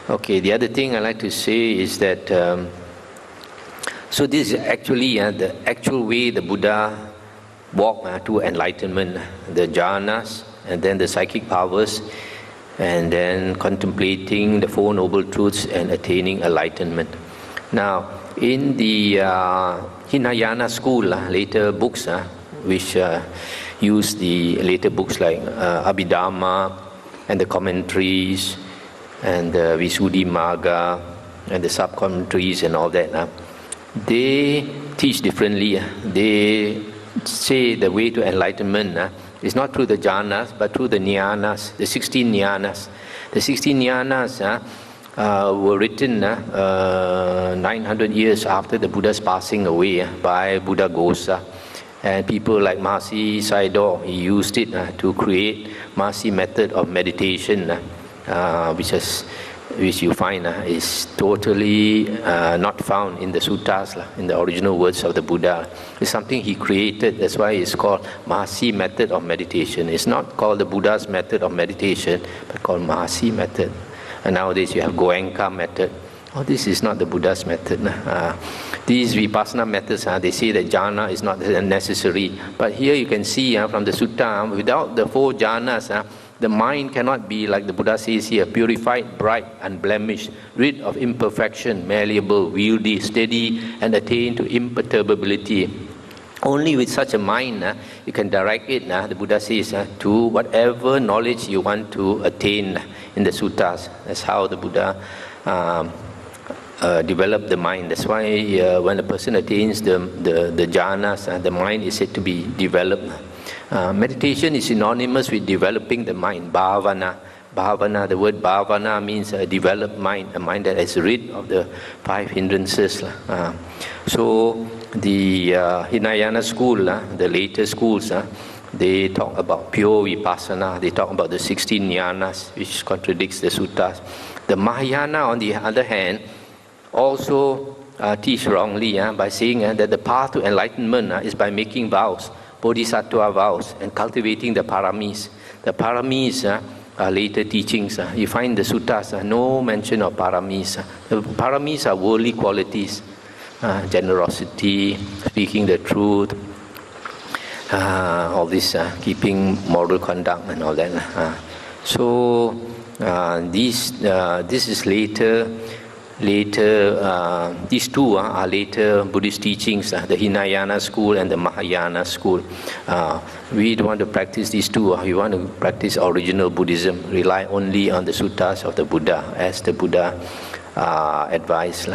Okay, the other thing I like to say is that so this is actually the actual way the Buddha walked to enlightenment, the jhanas, and then the psychic powers, and then contemplating the Four Noble Truths and attaining enlightenment. Now, in the Hinayana school, later books, which use the later books like Abhidhamma and the commentaries and the Visuddhimagga and the sub-commentaries and all that, they teach differently. They say the way to enlightenment is not through the jhanas but through the jhanas, the 16 jhanas. The 16 jhanas were written 900 years after the Buddha's passing away by Buddhaghosa. And people like Mahasi Sayadaw, he used it to create Mahasi method of meditation, which you find is totally not found in the suttas, in the original words of the Buddha. It's something he created. That's why it's called Mahasi method of meditation. It's not called the Buddha's method of meditation, but called Mahasi method. And nowadays you have Goenka method. Oh, this is not the Buddha's method. These vipassana methods, they say that jhana is not necessary. But here you can see from the sutta, without the 4 jhanas, the mind cannot be, like the Buddha says here, purified, bright, unblemished, rid of imperfection, malleable, wieldy, steady, and attain to imperturbability. Only with such a mind, you can direct it, the Buddha says, to whatever knowledge you want to attain in the suttas. That's how the Buddha developed the mind. That's why when a person attains the jhanas, the mind is said to be developed. Meditation is synonymous with developing the mind, bhavana. Bhavana, the word bhavana means a developed mind, a mind that is rid of the 5 hindrances. So the Hinayana school, the later schools, they talk about pure vipassana, they talk about the 16 jhanas, which contradicts the suttas. The Mahayana, on the other hand, also teach wrongly by saying that the path to enlightenment is by making vows, bodhisattva vows, and cultivating the paramis. The paramis are later teachings. You find the suttas, no mention of paramis. The paramis are worldly qualities, generosity, speaking the truth, all this, keeping moral conduct and all that. So this is later, these two are later Buddhist teachings, the Hinayana school and the Mahayana school. We don't want to practice these two. We want to practice original Buddhism, rely only on the suttas of the Buddha, as the Buddha advised.